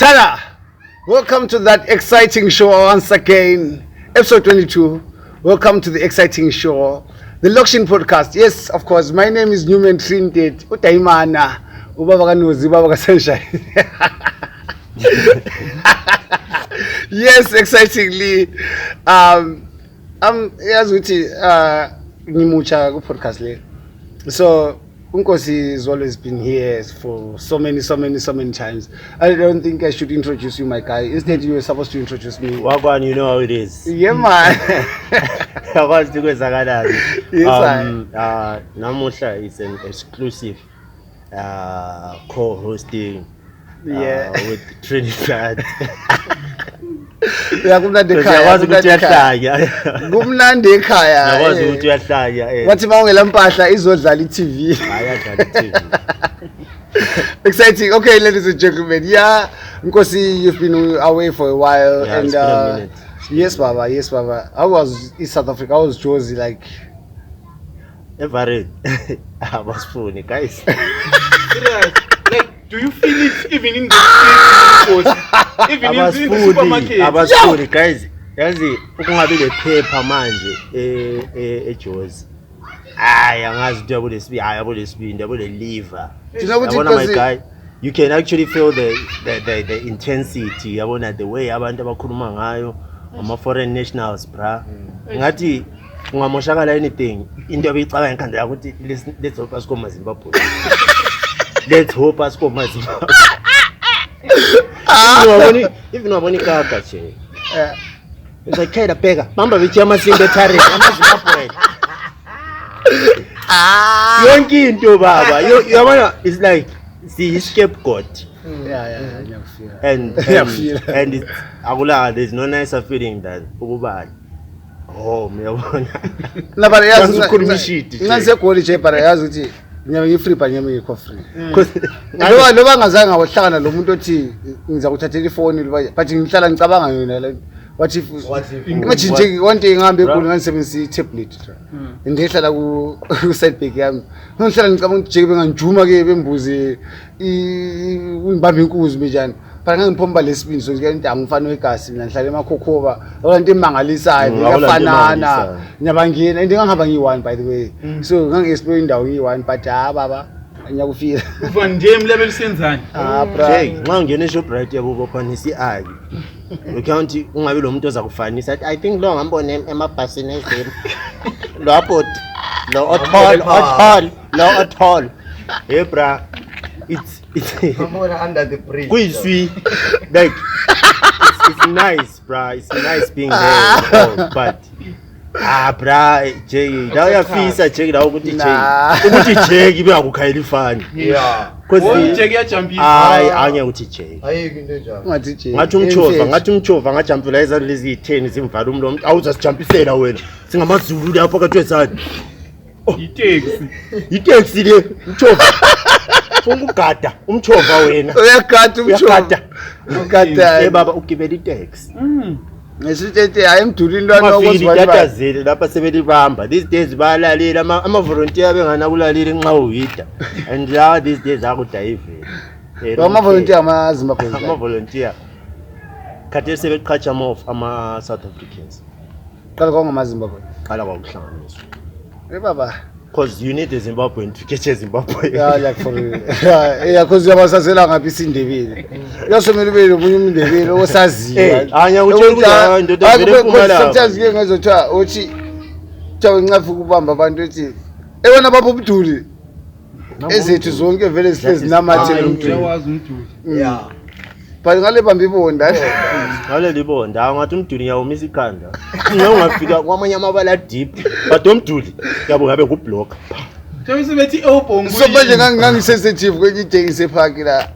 Tada! Welcome to that exciting show once again. Episode 22. Welcome to the exciting show. The Lokshin Podcast. Yes, of course. My name is Newman Trintet. Utaimana. Ubaba kaNuzi, ubaba kaSunshine. Yes, excitingly. Yazi ukuthi ngimucha ku podcast le. So Unkosi has always been here for so many times. I don't think I should introduce you, my guy. Instead, you were supposed to introduce me. Wagwan, you know how it is. Yeah, man. Yes, Namusha is an exclusive co-hosting with Trinidad. Kumnandi ekhaya. Nakwazi ukuthi uyahlanya. Wathi mawungela mpahla izodlala iTV. Ayadlala iTV. Exciting. Okay, ladies and gentlemen. Yeah, Nkosi, you've been away for a while, Yeah, and it's been a minute. Yes, Baba. I was in South Africa. I was Josie, like. Everett. I was funny, guys. Like, do you feel it even in the streets? Even in the supermarket? I was funny, guys. Yazi ukungabi le paper manje eJozi. Angazi ukuthi yabo lesibindi, yabo le liver. You know what Yabona my guy, you can actually feel the intensity. Yabona the way abantu abakhuluma ngayo ama foreign nationals, bra. Ngathi ungamoshakala anything into abicabanga ekhanda yakho ukuthi let's hope asikoma Zimbabwe. Let's hope asikoma Zimbabwe. Even wabona ikaka che. It's like Kaida Pega. Mamba bichi amasimbe tari amaZimbabwe. Yonke into baba. Yabona it's like see scapegoat. Yeah. And it's akula, there's no nicer feeling than ukubala. Oh, miyabona. Na bara yazi ukhuluma shit. Ngase goli che bara yazi ukuthi nyama ngifree ba nyama ngikho free. Loba ngazange wahlangana lo muntu othi ngiza kuthathela ifoni but ngihlala ngicabanga yona le what if ngajinje one day ngihambe ekhulu ngisebenzisa itablet ngihlala ku side bag yami ngihlala ngicabanga ukuthi jeke benganjuma ke bembuze unibamba inkuzi njani but ngangiphomba lesibini so ngeke angifana wegasi mina ngihlala emakhokhoba abantu emangalisayo ngafanana nyabangena ngihamba ngi1 by the way so ngangi-explore indawo ngi1 but baba ngiyakufika uva nje level senzani bra nxa ungena eShoprite yabo bophanisa i ucounty ungabe lo muntu oza kufanisa I think lo ngambone emabhasini ezimo lo apot lo othol hey bra it's under the bridge. Kuyiswi like it's nice bra, it's nice being there but bra Jay la uyafisa Jay la ukuthi Jay ibe ngakukhayela ifani Yeah. Cause Jay yajumpisa anye uthi Jay Ayike into enjalo. ngathi nje ngathi umchova ngajumpula iza lezi 10 zimvala umlomo awuzasijumpisela wena singamaZulu lapha kaTwesani itaxi le umchova ufuna ukugada umchova wena uyagada umchova ugada baba ugibela itaxi ngesitete ayemdulini lwana okwazibala lapha sebelibamba these days bayalalela ama volunteer bengana kulalela nxa uhida and la these days akudayivela ama volunteer amaZimbabwe ama volunteer kade sebeqhatsha off ama South Africans qala kwangamaZimbabwe qala kwakuhlanganiswa baba because you need a Zimbabwean to get a Zimbabwe. Yeah, like for real. Yeah, because yabasazela ngaphi isindebele. Yasomela ube nomunye umndebele osaziwa. Anya utshela ukuthi indoda vele ephumala. Sometimes ke ngezothiwa uthi thawe ncafu kubamba abantu ethi ebona bapha umduli. Ezethu zonke vele sihlezi namathele umduli. uyawazi umduli Yeah. But ngale bamba ibonda. Ngale libonda ngathi umduli yawumisa ikhanda. Ngiyongafika kwamanye amabala deep but umduli yabo ngabe kublock. Tell sebethi elbow So manje ngangisensitive kwenye itekisi epark la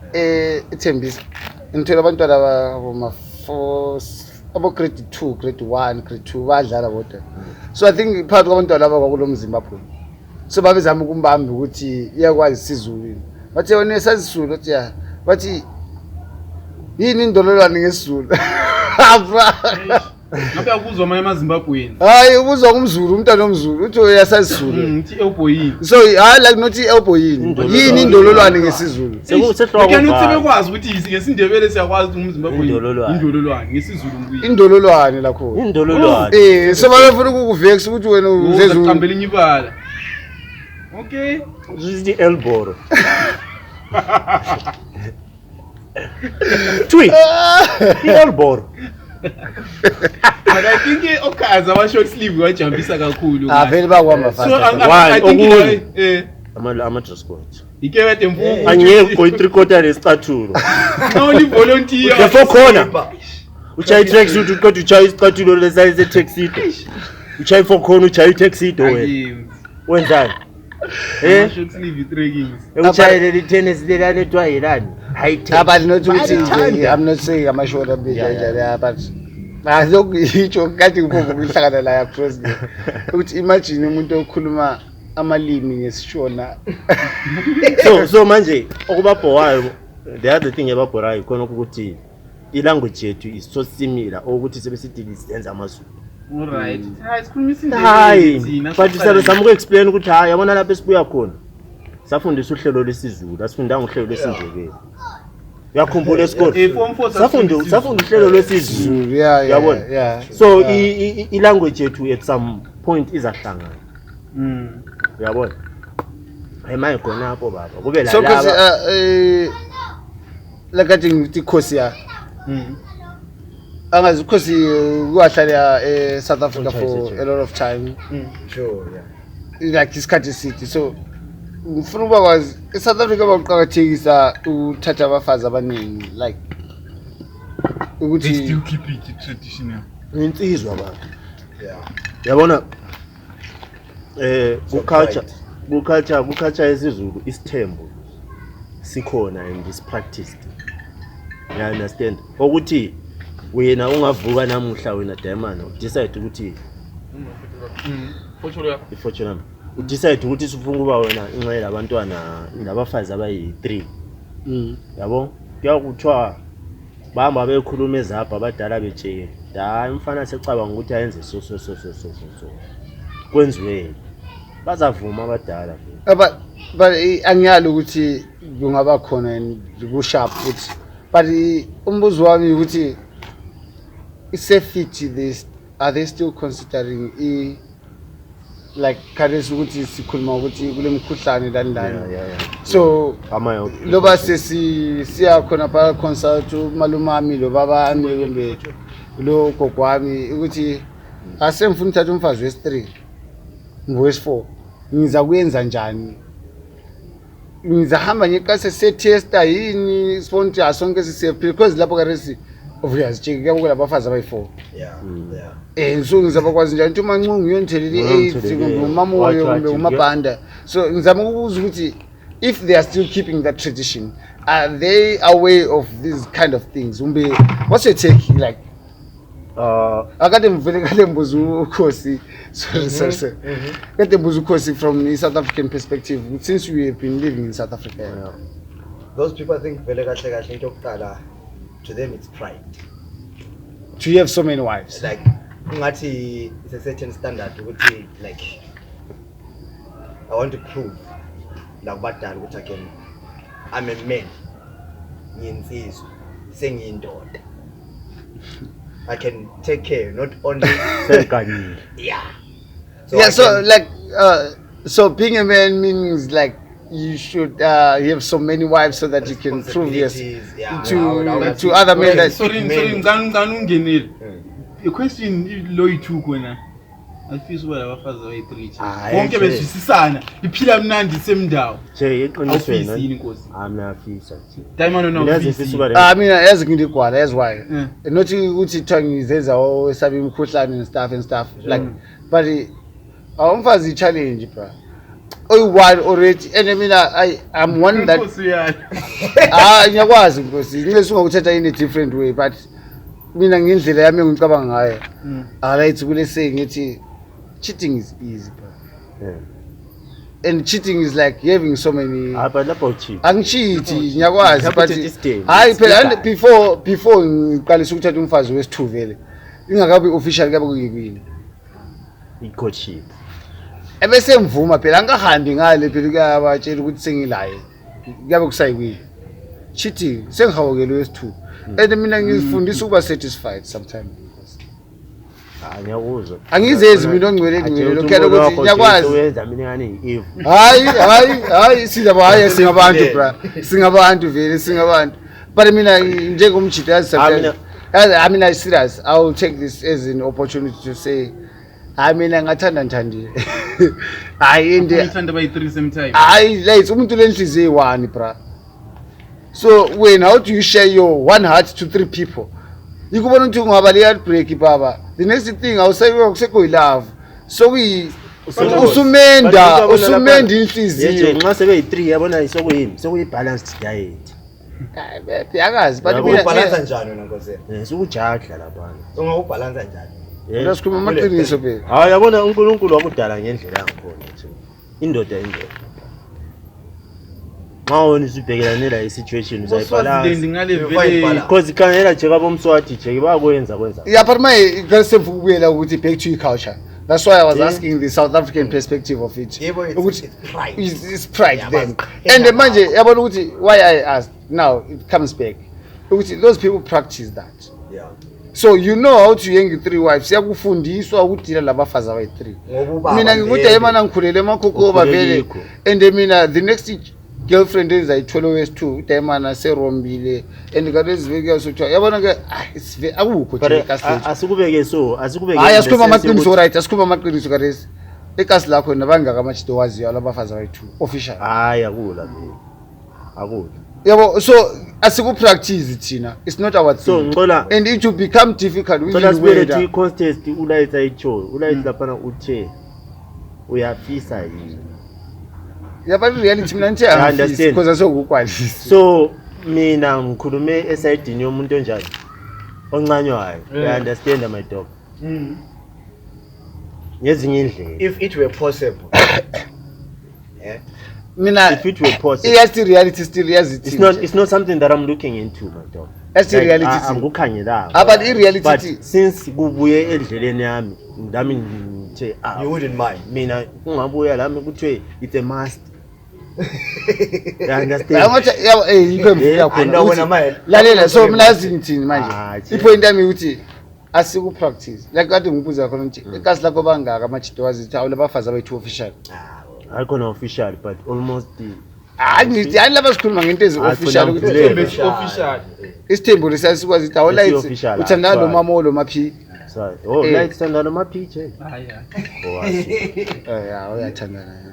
eThembisa. Ngithola abantwana abama 4 abo grade 2, grade 1, grade 2 badlala bodwa. So I think phakathi kwabantwana laba kwakulo mZimbabwe. So babezama ukumbamba ukuthi iyakwazi isiZulu. Bathi yona sasizulu uthi ya. Bathi yini indololwane ngeSizulu? ngabe akuzwa amanye amaZimbabwean hayi ubuzwa kumZulu umntana omZulu uthi uyasazulu ngithi elboyini so hayi like not elbow yini indololwane ngesizulu Sekusehloko. Bekani uthi bekwazi ukuthi ngesindebele siyakwazi ukuthi umZimbabwean Indololwane. indololwane ngesizulu ngikuyi indololwane lakho Indololwane. so bafuna ukukuvexa ukuthi wena uzezulu uqambela inyibala okay Zithi elbow. Twi. Elbow. but I think okaza ama short sleeve wajambisa kakhulu vele bakuhamba so fast I think okunye. Ama dress code. ikewete mvuku Angeke go 3/4 lesicathulo. only volunteer Before corner. Uchayi tracksuit uqoqa uchayi isicathulo lesize tuxedo. Uchayi for corner uchayi tuxedo wena. Wenzani? short sleeve trekkings Uchayi le tennis lelanethwa yilani? High tech. but not ukuthi Bayalithanda. I'm not saying amashort bit Yeah. but azokuyitsho kade ngibonga ukuhlangana la across ukuthi imagine umuntu okhuluma amalimi ngesishona So manje okubabhowayo the other thing ebabhorayo khona ukuthi ilanguage yethu is so similar ukuthi sebesithi senza amazulu. all right sikhuluma Hayi isindebele but sizama uku-explain ukuthi hayi yabona lapho esibuya khona safundisa uhlelo lwesiZulu asifundanga uhlelo lwesindebele. Uyakhumbula esikole form 4 safunda uhlelo lwesiZulu yabona yeah so i-language yethu at some point izahlangana uyabona ayimanje khona apho baba kube la so because laba lakathi ngithi khosi ya angazi ukhosi kwahlala South Africa for a lot of time Sure, yeah. like isikhathi eside so ngifuna ukwazi eSouth Africa baqhakathekisa uthatha abafazi abaningi like they ukuthi still keep it traditional insizwa baba Yeah. yabona ku-culture yesiZulu isithembu sikhona and is practiced. You understand ukuthi wena ungavuka namuhla wena Diamond udecide ukuthi ifortune udecide ukuthi sifuna ukuba wena inxele labantwana nabafazi abayi3 yabo kuyakuthiwa bahamba bekhuluma ezapha abadala betsheke hayi umfana secabanga ukuthi ayenze so kwenziwe bazavuma abadala but angiyali ukuthi kungaba khona kusharp futhi but umbuzo wami ukuthi isafety this are they still considering like khathesi ukuthi sikhuluma ukuthi kule mkhuhlane landani so loba siya khona pha consult umalumami lo babami kumbe lo gogwami ukuthi asemfuna uthatha umfazi wesi3 ngowesi4 ngiza kuyenza njani ngizahamba ngekase setesta yini sifont yasonke sisephi because lapho karesi obviously kuyabukela abafazi abayi4 Yeah. so ngizabakwazi njani ukuthi mancu ngiyonthelela i-AIDS kumbe umamoyo kumbe umabhanda so ngizama ukubuza ukuthi if they are still keeping that tradition are they aware of these kind of things umbe what's your take like akade mvele kade mbuza ukhosi sorry kade mbuza ukhosi from the South African perspective since we have been living in South Africa Those people think vele kahle kahle into yokuqala to them it's pride. to have so many wives Like ngathi it's a certain standard ukuthi like I want to prove nakubadala ukuthi I'm a man ngiyinsizwa sengiyindoda I can take care not only yeah so like so being a man means like you should have so many wives so that you can prove yes to other men that sorry ngicela ungenile a question lo yithuko wena afisa ukuba labafazi abayi3 bonke bezwisisana iphila mnandi semndawo nje eqinisweni awufisi inkosi amafisa Diamond mina yazi ngiligwala yazi why not ukuthi twa ngizenza osabi imkhuhlane and stuff like but awumfazi challenge bro oyi-one already and mina I'm one that ngiyakwazi nkosi ngiyesungakuthatha in a different way but mina ngendlela yami engicabanga ngayo right kule say ngithi cheating is easy bro and cheating is like having so many but lapho cheat angichithi ngiyakwazi but hayi phela before ngiqalisa ukuthatha umfazi wesi2 vele ingakabi official kabe kuyini i-courtship ebese mvuma phela angahambi ngale phela kuyabatshela ukuthi sengilaye kuyabe kusayikwini cheating sengihawukele wesi2 and mina ngizifundisa ukuba satisfied sometimes ngiyakuzwa angizezi mina ongcwele lokho ukuthi ngiyakwazi wenza mina ngani Eve hayi singabantu bra singabantu vele singabantu but mina njengomjidi I mean I serious I will take this as an opportunity to say mina ngathanda Nthandile hayi ende Ngithanda bayi3 same time. hayi let's umuntu lenhliziyo eyi1 bra so when how do you share your one heart to 3 people ikubona ukuthi ungaba le heartbreak baba the next thing awusekho love so usumenda inhliziyo nxa sebe3 yabona sokuyi balanced diet yakazi but ubalance njani wena Nkosini sukujadla lapha ungakubalance njani ngasikhuluma amaqiniso phela hayi yabona uNkulunkulu wakudala ngendlela yangakhona nje indoda ma wona usibhekelane la situation Usayibhalanga ngale vele because ikhangela nje kabomswati nje bayakwenza yeah but my ngalesemvukubuyela ukuthi back to your culture. That's why I was asking the South African perspective of it. It's pride then. And manje yabona ukuthi why I asked now it comes back. Ukuthi those people practice that. Yeah. So you know how to yenga 3 wives. Yakufundiswa ukudila labafazi abayi3. Mina ngikuthi ayemana ngikhulele emakhokhoba vele. And mina the next girlfriend ezayithola wes2 udayimana serombile and kalezi veki yasothiwa yabona ke akukho nje ekastage asikubeke hayi asikhuluma amaqiniso right asikhuluma amaqiniso kalezi ekasi lakho nabangaka amajito waziyo labafazi abayi2 official hayi akula yabo so asikupractice thina it's not our thing so ngcola and it will become difficult with the way the contest ulayitha icho ulayitha lapha uthe uyafisa yini. Yeah, but reality mina nje angifisi because asokukwalisa. So mina ngikhulume esayidini yomuntu onjani oncanywayo. I understand my dog. Ngezinye indlela. If it were possible. Yeah. Mina if it were possible. Yes, the reality still yes it. It's not something that I'm looking into my dog. That's the reality. Angikukhangelanga. But in reality but since kubuye endleleni yami ngami ngithe you wouldn't mind. Mina kungabuya lami kuthiwe it's a must. I understand. Yikho mfika khona. Lalela so mina yazingithini manje. Ipoint yami ukuthi asiku practice. Like kade ngibuza khona ukuthi ekasi lakho bangaka amajito wazithi awule bafazi abayi2 official. Ayikho official but almost ngithi yani laba sikhuluma ngento ezi official ukuthi official. Isithembu lesasikwazi ukuthi awulayitsi uthanda lo mama lo maphi. Oh like sithanda lo maphi nje. Hayi. Yeah uyathandana.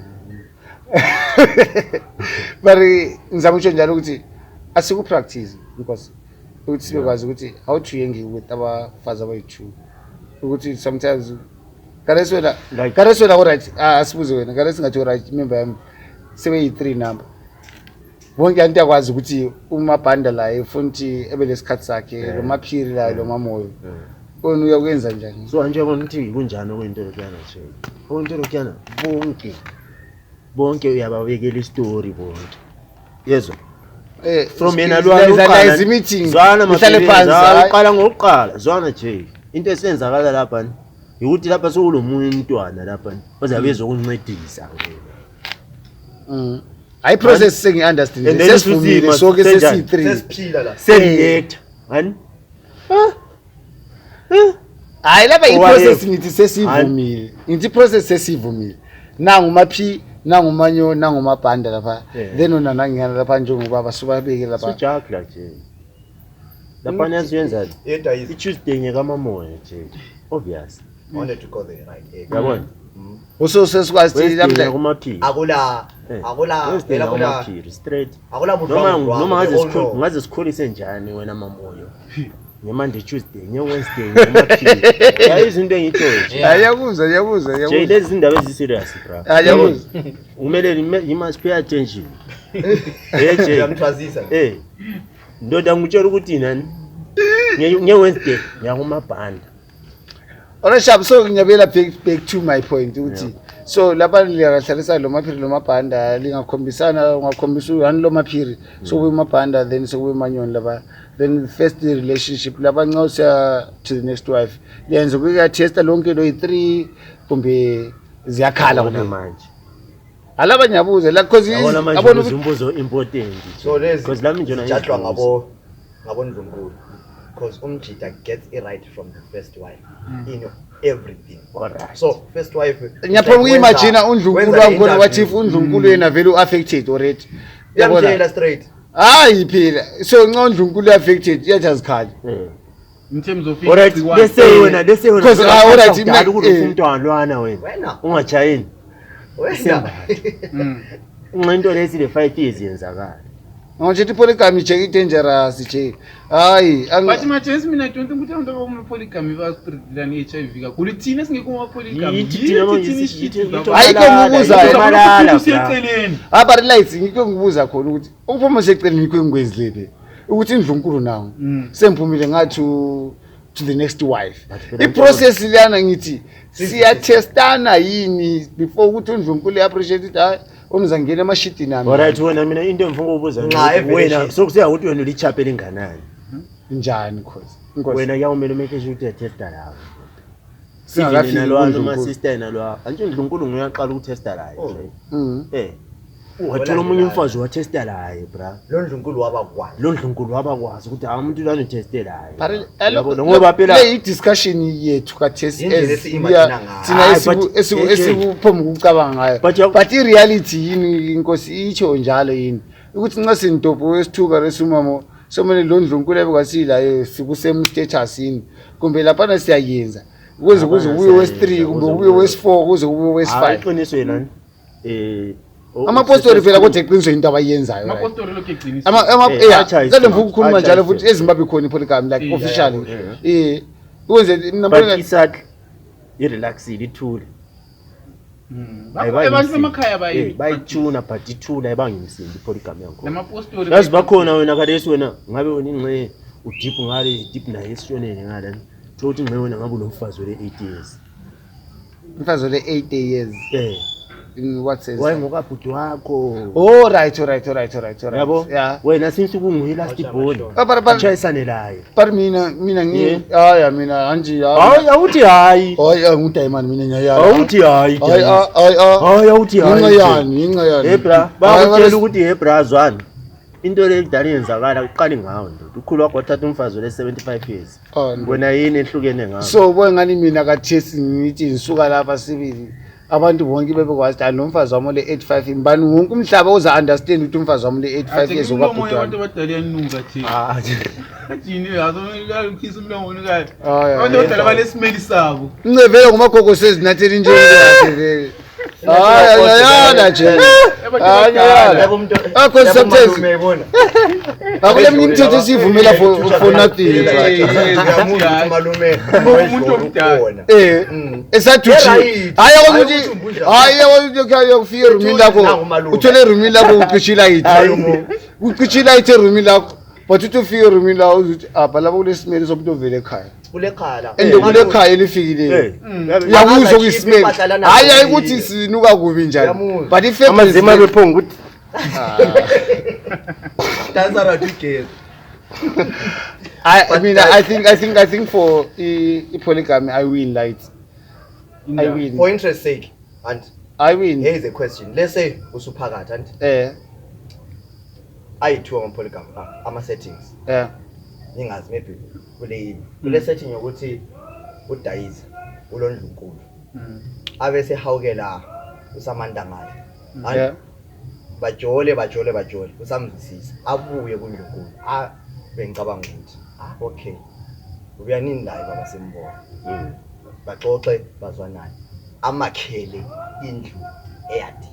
Bari ngizama ukusho njalo ukuthi asiku practice because ukuthi sibekwazi ukuthi how to yengi with abafazi abayi2 ukuthi sometimes kaleswela alright asibuze wena kalesi ngathi alright member yami sebeyi3 number bonke antu yakwazi ukuthi uma banda la efuna ukuthi ebelesikhathi sakhe lo maphiri la lo mamoyo wena uyakwenza njani so nje bona ukuthi kunjani okwento lokuyana nje okwento lokuyana bonke uyababekela istory bonke yezwa from yena lwana meeting zwana mhlale phansi uqala ngokuqala zwana nje into esenzakala lapha ukuthi lapha sokulomunye umntwana lapha ozabezo ukuncedisa I process sengi understand sesivumile so ke sesi3 sesiphila la select man hayi lapha I process ngithi sesivumile ngithi process sesivumile nangu maphi nangumanyo nangumabhanda lapha then una nangiyana lapha njengoba basuka beke lapha sujagla nje lapha niyazwenza i-Tuesday ngekamamoya nje obvious I wanted to go there right yabona uso sesikwazi lapha kumaphi akula straight akula noma ngaze sikhulise njani wena mamoyo ngemande Tuesday ngeWednesday ngomaphi hayi izinto engitho nje ayakuza nje lezi zindaba eziserious bra ayakuza umele you must pay attention yamthwazisa ndoda ngitshela ukuthi nani ngeWednesday ngiyakumabhanda Alright, so ngiyabela back to my point ukuthi so lapha liyakahlalisa lo maphiri lo mabhanda lingakhombisana ungakhombisa uyani lo maphiri so kuyi mabhanda then sekuyi manyoni lapha then first relationship lapha nxa usiya to the next wife liyenza ukuya testa lonke lo yi3 kumbe ziyakhala Yabona kumbe manje alaba nyabuze la cause yabona manje abona umbuzo important So lezi because lami njona judgwa ngabo Ndlunkulu because umjida gets it right from the first wife in everything. Alright. So first wife nyaphoma ukuyimagina uNdlunkulu wakhona wathi if uNdlunkulu yena vele uaffected already yabona straight. hayi phela so nxa uNdlunkulu affected iyajazikhala in terms of alright let's say wena because alright mina ukuthi umntwana lwana wena ungajayini Wena into lesi le 5 years yenzakala ngisho polygamy je dangerous je hayi but manje mina don't think ukuthi abantu abama polygamy ba spirit lani HIV kakhulu thina singekho ma polygamy ayikho ngibuza emalala useceleni aba relates ngikho ngibuza khona ukuthi uphuma seceleni ngikho ngwezilele ukuthi Ndlunkulu nawo semphumile ngathi to the next wife iprocess liyana ngithi siyatestana yini before ukuthi uNdlunkulu appreciate it hayi umzangena emashidi nami alright wena mina into engifuna ukubuza wena sokusiya ukuthi wena ulichape linganani njani cause wena yawumele make sure ukuthi uyatesta lapho singakafiki nalwana uma sister nalwa anje Ndlunkulu nguyaqala ukutesta la wathola umunye umfazi watesta laye bra lo Ndlunkulu wabakwazi ukuthi umuntu lana uteste laye yabona ngoba phela le discussion yethu ka test thina esiphoma ukucabanga ngayo but I reality yini inkosi icho njalo yini ukuthi nxa sintopo wesithuka resumamo somele lo Ndlunkulu ebekwasila sikusem status yini kumbe lapha na siyayenza kuze ubuye wes3 kumbe ubuye wes4 kuze ubuye wes5 iqiniso yena amapostori phela kodwa eqiniso into abayenzayo amapostori lokho eqiniso ngale mvuka ukukhuluma njalo futhi eZimbabwe khona polygamy like officially kwenze number isat irelaxile ithule abantu emakhaya bayithuna but ithula ayibangimsindi polygamy yakho lamapostori yazi bakhona wena kadesi wena ngabe wena inxe udeep ngale deep naye esishonene ngala ukuthi ngeke wena ngabe lomfazi wele 8 years umfazi wele 8 years in what sense why ngokabhuti wakho right yabo wena since kunguyi last born chayisane laye but mina ngi haya mina anje hayi awuthi hayi ngudayimani mina nyayana awuthi hayi hayi awuthi hayi ngiyani bra bakutshela ukuthi bra zwani into le kudala yenzakala uqale ngawo nto ukhulu wakho wathatha umfazi le 75 years wena yini ehlukene ngawo so ubona ngani mina kathesi ngithi ngisuka lapha sibili abantu bonke bebekwazi lo mfazi wami le 85 imbani wonke umhlaba uza understand ukuthi umfazi wami le 85 years okwabhutwana abantu abadala yanunga thina yazo ngalikhisa umlomo nikayo abantu abadala balesimeli sabo ncevele ngomagogo sezinathela injeni yakhe hayi nje akho sometimes akule imithetho esivumela for nothing umuntu omdala esathuthi hayi ukuthi yokufika erumini lakho uthole erumini lakho uqishila yithi erumini lakho but uthi ufika erumini lakho uthi apha lapho kulesimeli somuntu ovele ekhaya kulekhala kule khaya elifikile yakuzo kuyisimeli hayi ayikuthi sinuka kubi njani but if amazima bephonga ukuthi dancer again I think for polygamy I win light I win for interest sake and I win here is a question let's say usuphakathi and ayithiwa polygamy ama settings ingazi maybe kule setting yokuthi udayisa uLondlunkulu abese hawukela uSamanda ngale bajole usamzisisa abuye kuNdlunkulu bengicabanga ukuthi okay uyanini la baba sembona baxoxe bazwanana amakhele indlu eyadi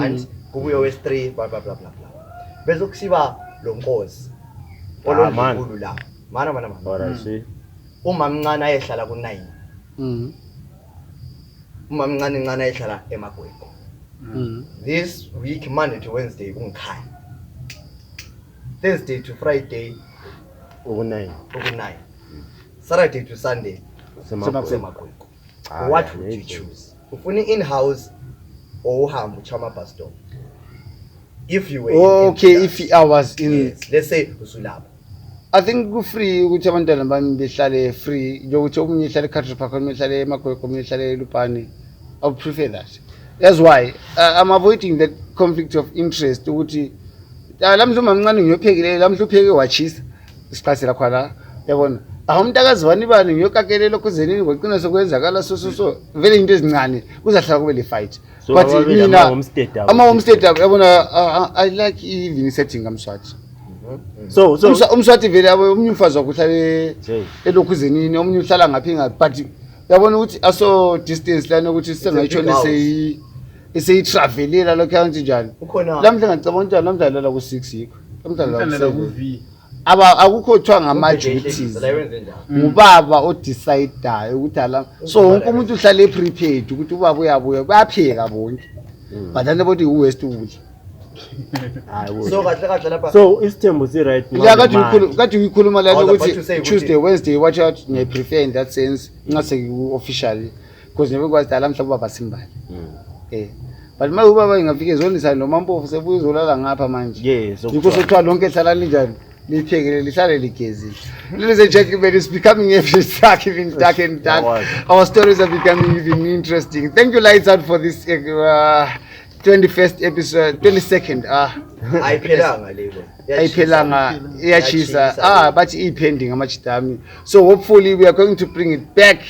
and kubuye wes3 blah blah blah bese kusiba lo nkosi oLondlunkulu la mana uma mncane ayehlala ku9 uma mncane ayehlala eMagweko this week Monday to Wednesday ungikhaya Thursday to Friday uku9 Saturday to Sunday Semagweko what would you choose ufuna in-house or uhambe uchama bus stop. If you were okay, if I was in, yes, let's say usulapha. I think ku free ukuthi abantwana bami behlale free njengokuthi omunye ehlale eCountry Park omunye ehlale eMagwegwe omunye ehlale eLupane. I would prefer that. That's why I'm avoiding that conflict of interest ukuthi lamhla umamncane ngiyophekile lamhla upheke wachisa isiphasela khona yabona awumntakazi wani bani ngiyokakelela kuzenini ngocina sokwenzakala so vele into ezincane kuzahlala kube le fight but mina ama homestead yabona I like even setting kamswathi so umswathi vele omunye umfazi wakuhlale elokuzenini omunye uhlala ngaphi but yabona ukuthi aso distance lana ukuthi sengayitshona eseyitravelela lokho kanti njani lamhla ngicabanga ukuthi lamhla la ku6 yikho lamhla la ku7 akukho kuthiwa ngama-duties ngubaba odecidayo ukuthi ala so wonke umuntu uhlale e-prepared ukuthi ubaba uyabuya bayapheka bonke but anebothi uwest ukudla So kahle lapha. So isithembu si right now. Yeah, kade uyikhuluma la ukuthi Tuesday Wednesday watch out ngiye prefer in that sense ngase officially because never kwazi dala mhlawumbe baba simbali. But uma ubaba ingafika ezonisa noma mpofu sebuye uzolala ngapha manje. Yes, yikho sokuthiwa lonke ehlala linjani liphekele lihlale ligezile. Ladies and gentlemen, it's becoming every dark, even dark and dark. Our stories are becoming even interesting. Thank you, Lights Out, for this 21st episode, 22nd. Ayiphelanga lebo. Ayiphelanga iyachisa. But pending amachitami. So hopefully we are going to bring it back.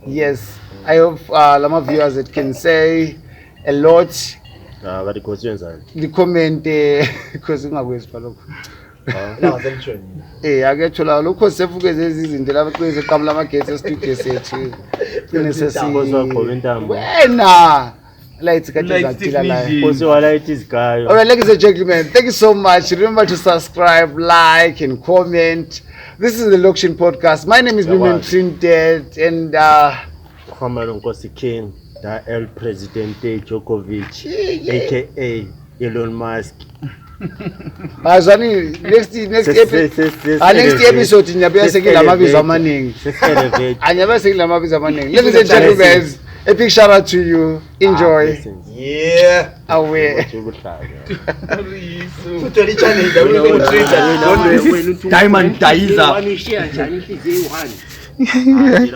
Yes. I hope lama viewers that can say a lot. But the questions are the comment because ungakwezi lokho. No, sengichoni. Aketho la lokho sefuke lezi izinto lapha kweze qamla amagetsi studio sethu. kunesesizwa khomentamba. Wena lights kade zathila la. Because wala it is gayo. All right, ladies and gentlemen, thank you so much. Remember to subscribe, like and comment. This is the Lokshin Podcast. My name is Mimim Trinidad and Khomalo Nkosi King, the El Presidente Djokovic, aka Elon Musk. Azani next episode nyabuya sekile amabizo amaningi. Anyabuya sekile amabizo amaningi. Ladies and gentlemen, a big shout out to you. Enjoy. Yeah. Away. Diamond Daiza.